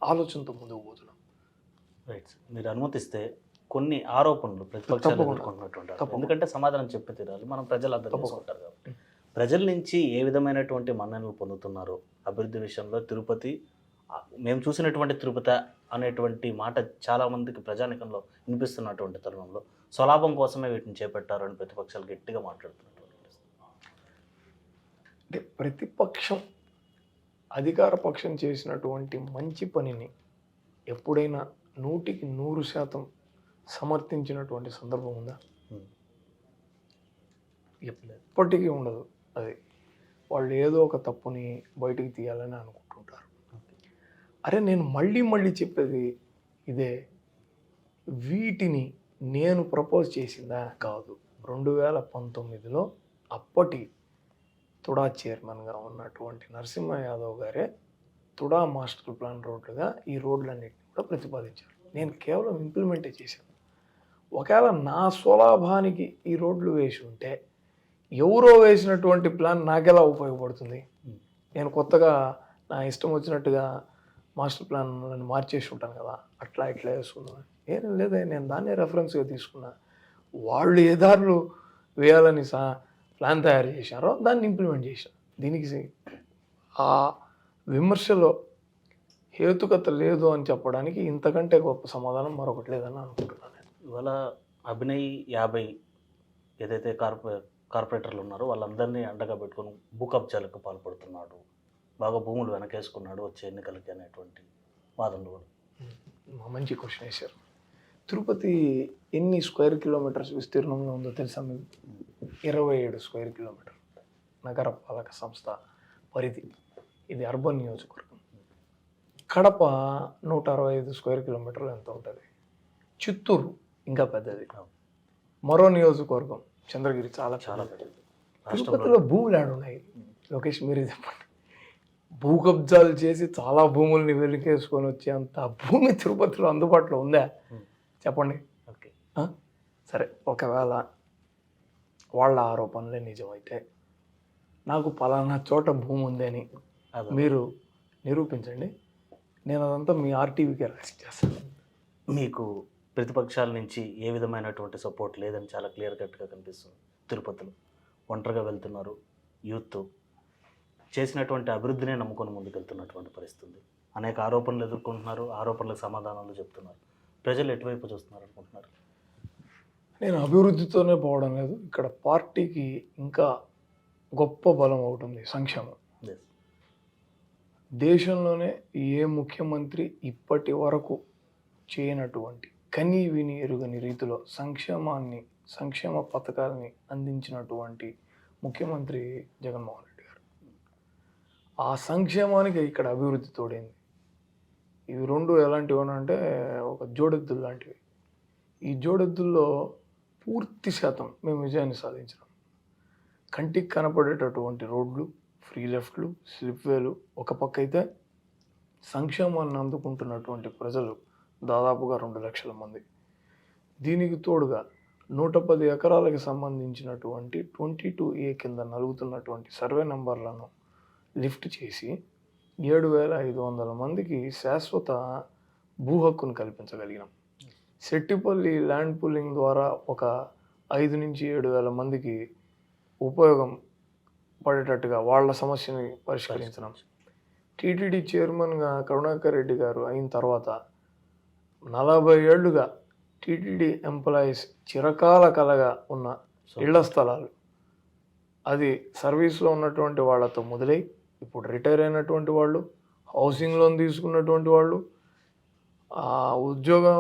Speaker 2: ఆలోచనతో ముందుకు పోతున్నాం.
Speaker 1: రైట్. మీరు అనుమతిస్తే కొన్ని ఆరోపణలు ప్రతిపక్షాలు ఎదుర్కొంటున్నటువంటి, ఎందుకంటే సమాధానం చెప్పి తీరాలి, మనం ప్రజలు అర్థం చేసుకుంటారు కాబట్టి, ప్రజల నుంచి ఏ విధమైనటువంటి మన్ననలు పొందుతున్నారో అభివృద్ధి విషయంలో తిరుపతి, మేము చూసినటువంటి తిరుపతి అనేటువంటి మాట చాలామందికి ప్రజానికంలో వినిపిస్తున్నటువంటి తరుణంలో స్వలాభం కోసమే వీటిని చేపట్టారు అని ప్రతిపక్షాలు గట్టిగా మాట్లాడుతున్నటువంటి.
Speaker 2: అంటే ప్రతిపక్షం అధికార పక్షం చేసినటువంటి మంచి పనిని ఎప్పుడైనా 100% సమర్థించినటువంటి సందర్భం ఉందా? ఎప్పటికీ ఉండదు. అది వాళ్ళు ఏదో ఒక తప్పుని బయటికి తీయాలని అనుకుంటుంటారు. అరే నేను మళ్ళీ చెప్పేది ఇదే, వీటిని నేను ప్రపోజ్ చేసిందా కాదు. 2019లో అప్పటి తుడా చైర్మన్గా ఉన్నటువంటి నరసింహ యాదవ్ గారే తుడా మాస్టర్ ప్లాన్ రోడ్లుగా ఈ రోడ్లన్నింటినీ కూడా ప్రతిపాదించారు. నేను కేవలం ఇంప్లిమెంటే చేశాను. ఒకవేళ నా స్వలాభానికి ఈ రోడ్లు వేసి ఉంటే ఎవరో వేసినటువంటి ప్లాన్ నాకెలా ఉపయోగపడుతుంది? నేను కొత్తగా నా ఇష్టం వచ్చినట్టుగా మాస్టర్ ప్లాన్ నన్ను మార్చేసి ఉంటాను కదా, అట్లా ఇట్లా వేసుకున్నాను. ఏం లేదా, నేను దాన్నే రెఫరెన్స్గా తీసుకున్నా. వాళ్ళు ఏ దారులు వేయాలని ప్లాన్ తయారు చేశారో దాన్ని ఇంప్లిమెంట్ చేశాను. దీనికి ఆ విమర్శలో హేతుకత లేదు అని చెప్పడానికి ఇంతకంటే గొప్ప సమాధానం మరొకటి లేదని అనుకుంటున్నాను.
Speaker 1: ఇవాళ అభినయ్ 50 ఏదైతే కార్పొరేటర్లు ఉన్నారో వాళ్ళందరినీ అండగా పెట్టుకొని భూ కబ్జాలకు పాల్పడుతున్నాడు, బాగా భూములు వెనకేసుకున్నాడు వచ్చే ఎన్నికలకి అనేటువంటి వాదనలు కూడా.
Speaker 2: మంచి క్వశ్చన్ వేశారు. తిరుపతి ఎన్ని స్క్వేర్ కిలోమీటర్స్ విస్తీర్ణంలో ఉందో తెలుసా మీకు? 27 స్క్వేర్ కిలోమీటర్ నగరపాలక సంస్థ పరిధి. ఇది అర్బన్ నియోజకవర్గం. కడప 165 స్క్వేర్ కిలోమీటర్లు ఎంత ఉంటుంది. చిత్తూరు ఇంకా పెద్దది. మరో నియోజకవర్గం చంద్రగిరి చాలా పెద్దది. తిరుపతిలో భూములు ఆడున్నాయి. లోకేష్ మీరే చెప్పండి. భూ కబ్జాలు చేసి చాలా భూముల్ని వెలికేసుకొని వచ్చేంత భూమి తిరుపతిలో అందుబాటులో ఉందా చెప్పండి.
Speaker 1: ఓకే,
Speaker 2: సరే, ఒకవేళ వాళ్ళ ఆరోపణలే నిజమైతే నాకు పలానా చోట భూమి ఉందని మీరు నిరూపించండి. నేను అదంతా మీ ఆర్టీవీకే రాసి చేస్తాను.
Speaker 1: మీకు ప్రతిపక్షాల నుంచి ఏ విధమైనటువంటి సపోర్ట్ లేదని చాలా క్లియర్ కట్గా కనిపిస్తుంది. తిరుపతిలో ఒంటరిగా వెళ్తున్నారు, యూత్ చేసినటువంటి అభివృద్ధినే నమ్ముకొని ముందుకెళ్తున్నటువంటి పరిస్థితి. అనేక ఆరోపణలు ఎదుర్కొంటున్నారు, ఆరోపణలకు సమాధానాలు చెప్తున్నారు. ప్రజలు ఎటువైపు చూస్తున్నారు అనుకుంటున్నారు?
Speaker 2: నేను అభివృద్ధితోనే పోవడం లేదు. ఇక్కడ పార్టీకి ఇంకా గొప్ప బలం ఒకటి ఉంది, సంక్షేమం. దేశంలోనే ఏ ముఖ్యమంత్రి ఇప్పటి వరకు చేయనటువంటి కని విని ఎరుగని రీతిలో సంక్షేమ పథకాలని అందించినటువంటి ముఖ్యమంత్రి జగన్మోహన్ రెడ్డి గారు. ఆ సంక్షేమానికి ఇక్కడ అభివృద్ధి తోడైంది. ఇవి రెండు ఎలాంటివి అంటే ఒక జోడెద్దులు లాంటివి. ఈ జోడెద్దుల్లో పూర్తి శాతం మేము విజయాన్ని సాధించినాం. కంటికి కనపడేటటువంటి రోడ్లు, ఫ్రీ లెఫ్ట్లు, స్లిప్ వేలు ఒక పక్క అయితే, సంక్షేమాన్ని అందుకుంటున్నటువంటి ప్రజలు దాదాపుగా 2 లక్షల మంది. దీనికి తోడుగా 110 ఎకరాలకు సంబంధించినటువంటి 22A కింద నలుగుతున్నటువంటి సర్వే నెంబర్లను లిఫ్ట్ చేసి 7,500 మందికి శాశ్వత భూ హక్కును కల్పించగలిగినాం. సెట్టిపల్లి ల్యాండ్ పూలింగ్ ద్వారా ఒక 5 నుంచి 7,000 మందికి ఉపయోగం పడేటట్టుగా వాళ్ళ సమస్యని పరిష్కరించినాం. టీటీడీ చైర్మన్గా కరుణాకర్ రెడ్డి గారు అయిన తర్వాత 40 ఏళ్లుగా టీటీడీ ఎంప్లాయీస్ చిరకాల కలగా ఉన్న ఇళ్ల స్థలాలు, అది సర్వీస్లో ఉన్నటువంటి వాళ్ళతో మొదలై ఇప్పుడు రిటైర్ అయినటువంటి వాళ్ళు, హౌసింగ్ లోన్ తీసుకున్నటువంటి వాళ్ళు, ఉద్యోగం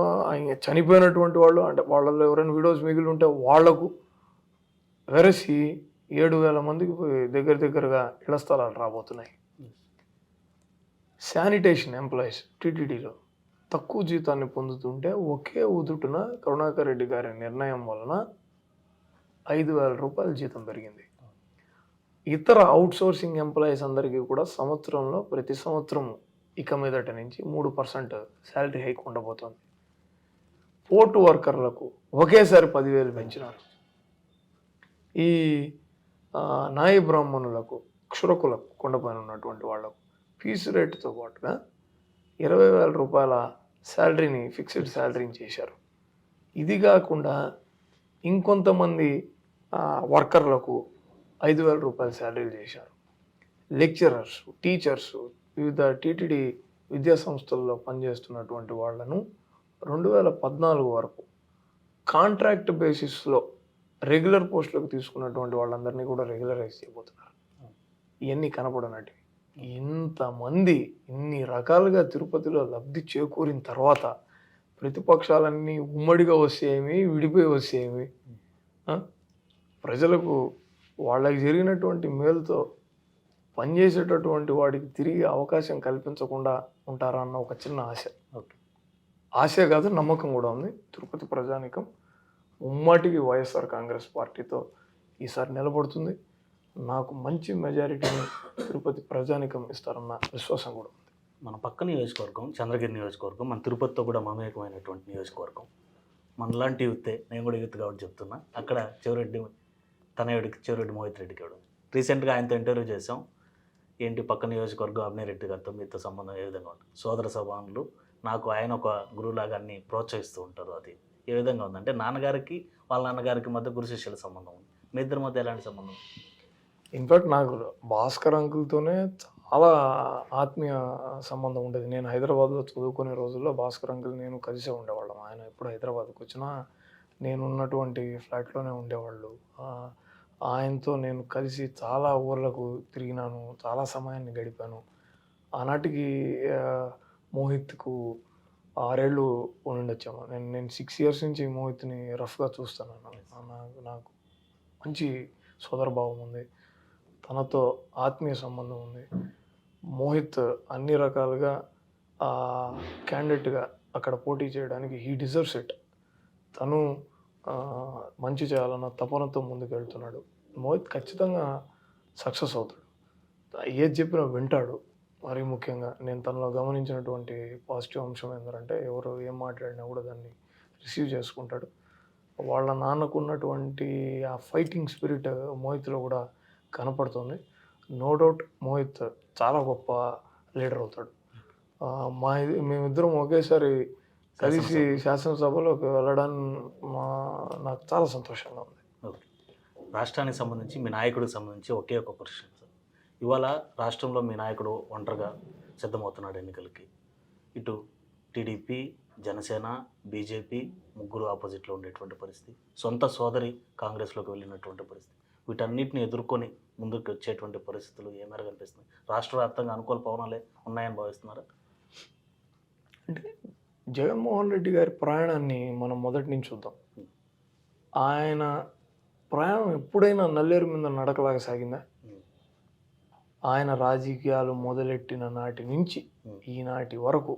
Speaker 2: చనిపోయినటువంటి వాళ్ళు, అంటే వాళ్ళలో ఎవరైనా విడోస్ మిగిలి ఉంటే వాళ్లకు వెరసి 7,000 మందికి దగ్గరగా ఇళ్ల స్థలాలు రాబోతున్నాయి. శానిటేషన్ ఎంప్లాయీస్ టీటీడీలో తక్కువ జీతాన్ని పొందుతుంటే ఒకే ఉదుటున కరుణాకర్ రెడ్డి గారి నిర్ణయం వలన 5,000 రూపాయల జీతం పెరిగింది. ఇతర అవుట్సోర్సింగ్ ఎంప్లాయీస్ అందరికీ కూడా ప్రతి సంవత్సరం ఇక మీదట నుంచి 3% శాలరీ హైక్ ఉండబోతోంది. పోర్టు వర్కర్లకు ఒకేసారి 10,000 పెంచినారు. ఈ నాయ బ్రాహ్మణులకు, క్షురకులకు, కొండపైన ఉన్నటువంటి వాళ్లకు ఫీజు రేటుతో పాటుగా 20,000 రూపాయల శాలరీని, ఫిక్స్డ్ శాలరీని చేశారు. ఇది కాకుండా ఇంకొంతమంది వర్కర్లకు 5,000 రూపాయల శాలరీలు చేశారు. లెక్చరర్స్, టీచర్స్, వివిధ టీటీడీ విద్యా సంస్థల్లో పనిచేస్తున్నటువంటి వాళ్లను 2014 వరకు కాంట్రాక్ట్ బేసిస్లో రెగ్యులర్ పోస్టులకు తీసుకున్నటువంటి వాళ్ళందరినీ కూడా రెగ్యులరైజ్ చేయబోతున్నారు. ఇవన్నీ కనపడనట్టు ఇంతమంది ఇన్ని రకాలుగా తిరుపతిలో లబ్ధి చేకూరిన తర్వాత ప్రతిపక్షాలన్నీ ఉమ్మడిగా వస్తేమి, విడిపోయి వస్తేమి, ప్రజలకు వాళ్ళకి జరిగినటువంటి మేలుతో పనిచేసేటటువంటి వాడికి తిరిగి అవకాశం కల్పించకుండా ఉంటారా అన్న ఒక చిన్న ఆశ కాదు, నమ్మకం కూడా ఉంది. తిరుపతి ప్రజానికం ఉమ్మటికి వైఎస్ఆర్ కాంగ్రెస్ పార్టీతో ఈసారి నిలబడుతుంది. నాకు మంచి మెజారిటీని తిరుపతి ప్రజానికం ఇస్తారన్న విశ్వాసం కూడా ఉంది.
Speaker 1: మన పక్క నియోజకవర్గం చంద్రగిరి నియోజకవర్గం, మన తిరుపతితో కూడా మమేకమైనటువంటి నియోజకవర్గం. మనలాంటి యూతే, నేను కూడా యూత్ కాబట్టి చెప్తున్నా, అక్కడ చెవిరెడ్డి మోహిత్ రెడ్డికి ఇవ్వడం. రీసెంట్గా ఆయనతో ఇంటర్వ్యూ చేసాం. ఏంటి పక్క నియోజకవర్గం అభినయ్ రెడ్డి గారితో మీతో సంబంధం ఏ విధంగా ఉంటుంది? సోదర సమానులు, నాకు ఆయన ఒక గురువులాగా అన్ని ప్రోత్సహిస్తూ ఉంటారు. అది ఏ విధంగా ఉందంటే, నాన్నగారికి వాళ్ళ నాన్నగారికి మధ్య గురు శిష్యుల సంబంధం ఉంది. మీ ఇద్దరి మధ్య ఎలాంటి సంబంధం?
Speaker 2: ఇన్ఫాక్ట్ నాకు భాస్కర్ అంకుల్తోనే చాలా ఆత్మీయ సంబంధం ఉండేది. నేను హైదరాబాద్లో చదువుకునే రోజుల్లో భాస్కర్ అంకుల్ నేను కలిసే ఉండేవాళ్ళం. ఆయన ఎప్పుడు హైదరాబాద్కి వచ్చినా నేను ఉన్నటువంటి ఫ్లాట్లోనే ఉండేవాళ్ళు. ఆయనతో నేను కలిసి చాలా ఊర్లకు తిరిగినాను, చాలా సమయాన్ని గడిపాను. ఆనాటికి మోహిత్కు 6 ఏళ్ళు ఉండొచ్చాము. నేను 6 ఇయర్స్ నుంచి మోహిత్ని రఫ్గా చూస్తాను. నాకు మంచి సోదరభావం ఉంది, తనతో ఆత్మీయ సంబంధం ఉంది. మోహిత్ అన్ని రకాలుగా క్యాండిడేట్గా అక్కడ పోటీ చేయడానికి హీ డిజర్వ్స్ ఇట్. తను మంచి చేయాలన్న తపనతో ముందుకు వెళ్తున్నాడు. మోహిత్ ఖచ్చితంగా సక్సెస్ అవుతాడు. ఏది చెప్పినా వింటాడు. మరీ ముఖ్యంగా నేను తనలో గమనించినటువంటి పాజిటివ్ అంశం ఏంటంటే, ఎవరు ఏం మాట్లాడినా కూడా దాన్ని రిసీవ్ చేసుకుంటాడు. వాళ్ళ నాన్నకున్నటువంటి ఆ ఫైటింగ్ స్పిరిట్ మోహిత్లో కూడా కనపడుతుంది. నో డౌట్ మోహిత్ చాలా గొప్ప లీడర్ అవుతాడు. మేమిద్దరం ఒకేసారి కలిసి శాసనసభలోకి వెళ్ళడానికి నాకు చాలా సంతోషంగా ఉంది.
Speaker 1: ఓకే, రాష్ట్రానికి సంబంధించి మీ నాయకుడికి సంబంధించి ఒకే ఒక ప్రశ్న సార్. ఇవాళ రాష్ట్రంలో మీ నాయకుడు ఒంటరిగా సిద్ధమవుతున్నాడు ఎన్నికలకి. ఇటు టీడీపీ, జనసేన, బీజేపీ ముగ్గురు ఆపోజిట్లో ఉండేటువంటి పరిస్థితి. సొంత సోదరి కాంగ్రెస్లోకి వెళ్ళినటువంటి పరిస్థితి. వీటన్నిటిని ఎదుర్కొని ముందుకు వచ్చేటువంటి పరిస్థితులు ఏ మేరకు కనిపిస్తుంది? రాష్ట్ర వ్యాప్తంగా అనుకూల పవనాలే ఉన్నాయని భావిస్తున్నారా?
Speaker 2: అంటే జగన్మోహన్ రెడ్డి గారి ప్రయాణాన్ని మనం మొదటి నుంచి చూద్దాం. ఆయన ప్రయాణం ఎప్పుడైనా నల్లేరు మీద నడకలాగా సాగిందా? ఆయన రాజకీయాలు మొదలెట్టిన నాటి నుంచి ఈనాటి వరకు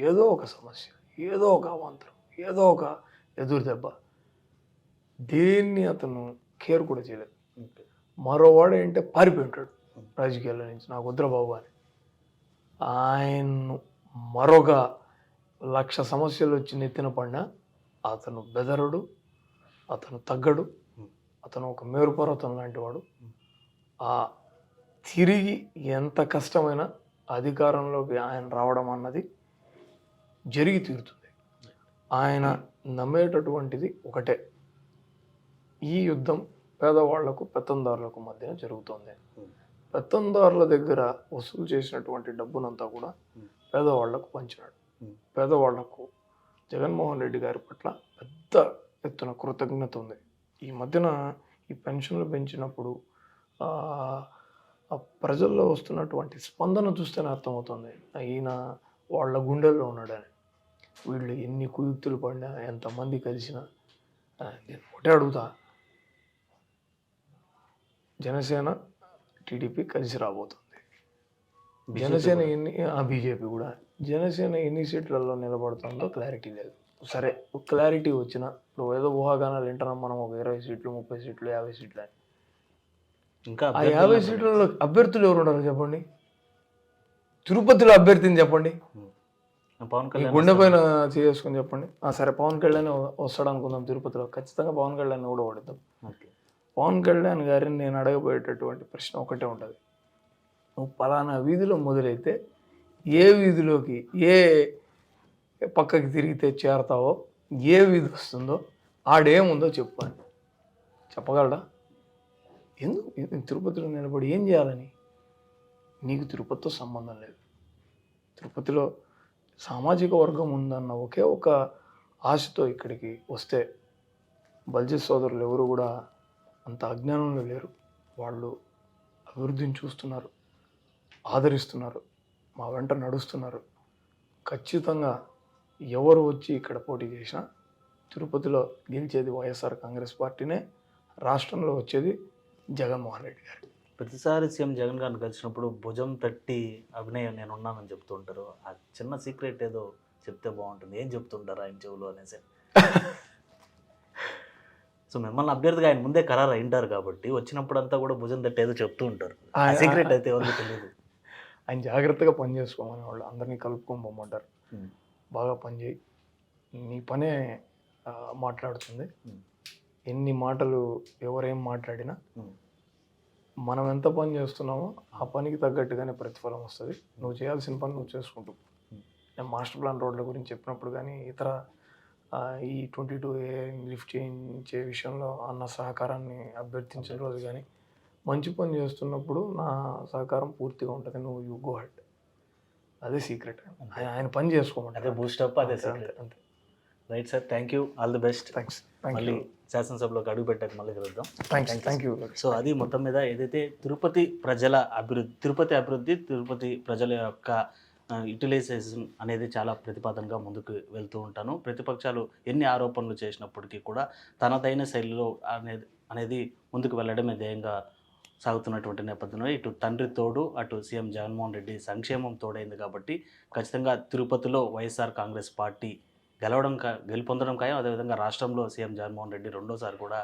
Speaker 2: ఏదో ఒక సమస్య, ఏదో ఒక అవాంతరం, ఏదో ఒక ఎదురు దెబ్బ, దేన్ని అతను కేర్ కూడా చేయలేదు. మరోవాడు ఏంటంటే పారిపోయి ఉంటాడు రాజకీయాల నుంచి, నాకు వద్దురా బాబు అని. ఆయన్ను మరొక 1,00,000 సమస్యలు వచ్చి నెత్తిన పడినా అతను బెదరడు, అతను తగ్గడు, అతను ఒక మేరుపర్వతం లాంటి వాడు. ఆ తిరిగి ఎంత కష్టమైనా అధికారంలోకి ఆయన రావడం అన్నది జరిగి తీరుతుంది. ఆయన నమ్మేటటువంటిది ఒకటే, ఈ యుద్ధం పేదవాళ్లకు పెత్తందారులకు మధ్య జరుగుతుంది. పెత్తందారుల దగ్గర వసూలు చేసినటువంటి డబ్బునంతా కూడా పేదవాళ్లకు పంచినాడు. పేదవాళ్లకు జగన్మోహన్ రెడ్డి గారి పట్ల పెద్ద ఎత్తున కృతజ్ఞత ఉంది. ఈ మధ్యన ఈ పెన్షన్లు పెంచినప్పుడు ప్రజల్లో వస్తున్నటువంటి స్పందన చూస్తేనే అర్థమవుతుంది ఈయన వాళ్ళ గుండెల్లో ఉన్నాడని. వీళ్ళు ఎన్ని కుయుక్తులు పడినా, ఎంతమంది కలిసినా, నేను ఒకటే అడుగుతా, జనసేన టీడీపీ కలిసి రాబోతుంది. జనసేన బీజేపీ కూడా జనసేన ఎన్ని సీట్లలో నిలబడుతుందో క్లారిటీ లేదు. సరే, క్లారిటీ వచ్చినా ఇప్పుడు ఏదో ఊహాగానాలు వింటున్నాం మనం, ఒక 20 సీట్లు, 30 సీట్లు, 50 సీట్లు అని.
Speaker 1: ఇంకా
Speaker 2: ఆ 50 సీట్లలో అభ్యర్థులు ఎవరు ఉన్నారు చెప్పండి? తిరుపతిలో అభ్యర్థిని చెప్పండి,
Speaker 1: పవన్ కళ్యాణ్
Speaker 2: గుండె పైన చేసుకొని చెప్పండి. సరే, పవన్ కళ్యాణ్ వస్తాడు అనుకుందాం తిరుపతిలో, ఖచ్చితంగా పవన్ కళ్యాణ్ కూడా ఓడిద్దాం. పవన్ కళ్యాణ్ గారిని నేను అడగబోయేటటువంటి ప్రశ్న ఒకటే ఉంటుంది, నువ్వు పలానా వీధిలో మొదలైతే ఏ వీధిలోకి ఏ పక్కకి తిరిగితే చేరతావో, ఏ వీధి వస్తుందో, ఆడేముందో చెప్పు అని చెప్పగలడా? ఎందుకు తిరుపతిలో నిలబడి ఏం చేయాలని? నీకు తిరుపతితో సంబంధం లేదు. తిరుపతిలో సామాజిక వర్గం ఉందన్న ఒకే ఒక ఆశతో ఇక్కడికి వస్తే బల్జీ సోదరులు ఎవరు కూడా అంత అజ్ఞానంలో లేరు. వాళ్ళు అభివృద్ధిని చూస్తున్నారు, ఆదరిస్తున్నారు, మా వెంట నడుస్తున్నారు. ఖచ్చితంగా ఎవరు వచ్చి ఇక్కడ పోటీ చేసినా తిరుపతిలో గెలిచేది వైఎస్ఆర్ కాంగ్రెస్ పార్టీనే, రాష్ట్రంలో వచ్చేది జగన్మోహన్ రెడ్డి గారు.
Speaker 1: ప్రతిసారి సీఎం జగన్ గారిని కలిసినప్పుడు భుజం తట్టి అభినయం నేను ఉన్నానని చెప్తుంటారు. ఆ చిన్న సీక్రెట్ ఏదో చెప్తే బాగుంటుంది. ఏం చెప్తుంటారు ఆయన చెవులు అనేసి? సో మిమ్మల్ని అభ్యర్థిగా ఆయన ముందే ఖరారు అయింటారు కాబట్టి వచ్చినప్పుడంతా కూడా భుజం తట్టి ఏదో చెప్తూ ఉంటారు. ఆ సీక్రెట్ అయితే ఎవరికి తెలియదు.
Speaker 2: ఆయన జాగ్రత్తగా పని చేసుకోమని వాళ్ళు అందరినీ కలుపుకొని పోమంటారు. బాగా పనిచేయి, నీ పనే మాట్లాడుతుంది. ఎన్ని మాటలు ఎవరేం మాట్లాడినా మనం ఎంత పని చేస్తున్నామో ఆ పనికి తగ్గట్టుగానే ప్రతిఫలం వస్తుంది. నువ్వు చేయాల్సిన పని నువ్వు చేసుకుంటూ. నేను మాస్టర్ ప్లాన్ రోడ్ల గురించి చెప్పినప్పుడు కానీ, ఇతర ఈ 22A లిఫ్ట్ చేయించే విషయంలో అన్న సహకారాన్ని అభ్యర్థించిన రోజు కానీ, మంచి పని చేస్తున్నప్పుడు నా సహకారం పూర్తిగా ఉంటుంది, నువ్వు యూ గో హెడ్. అదే సీక్రెట్. ఆయన పని చేసుకోమంటే
Speaker 1: అదే బూస్టప్, అదే సీక్రెట్. అంతే. Right sir, thank you, all the best.
Speaker 2: Thanks.
Speaker 1: మళ్ళీ శాసనసభలోకి అడుగు పెట్టాక మళ్ళీ కలుద్దాం.
Speaker 2: Thank you.
Speaker 1: సో అది మొత్తం మీద ఏదైతే తిరుపతి ప్రజల అభివృద్ధి, తిరుపతి ప్రజల యొక్క యూటిలైజేషన్ అనేది చాలా ప్రతిపాదనగా ముందుకు వెళ్తూ ఉంటాను. ప్రతిపక్షాలు ఎన్ని ఆరోపణలు చేసినప్పటికీ కూడా తనదైన శైలిలో అనేది ముందుకు వెళ్ళడమే ధ్యేయంగా సాగుతున్నటువంటి నేపథ్యంలో ఇటు తండ్రి తోడు, అటు సీఎం జగన్మోహన్ రెడ్డి సంక్షేమం తోడైంది కాబట్టి ఖచ్చితంగా తిరుపతిలో వైఎస్ఆర్ కాంగ్రెస్ పార్టీ గెలుపొందడం ఖాయం. అదేవిధంగా రాష్ట్రంలో సీఎం జగన్మోహన్ రెడ్డి రెండోసారి కూడా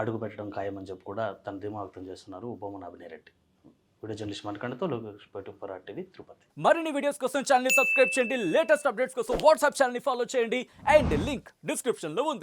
Speaker 1: అడుగు పెట్టడం ఖాయం అని చెప్పి కూడా తన ధీమా వ్యక్తం చేస్తున్నారు ఉబమన్ అభినయరెడ్డి. వీడియో జర్నలిస్ట్ మణికంఠతో లోకేష్ ఫర్ RTV తిరుపతి.
Speaker 3: మరిన్ని వీడియోస్ కోసం ఛానల్ ని సబ్స్క్రైబ్ చేయండి, లేటెస్ట్ అప్డేట్స్ కోసం వాట్సాప్ ఛానల్ ని ఫాలో చేయండి అండ్ లింక్ డిస్క్రిప్షన్ లో ఉంది.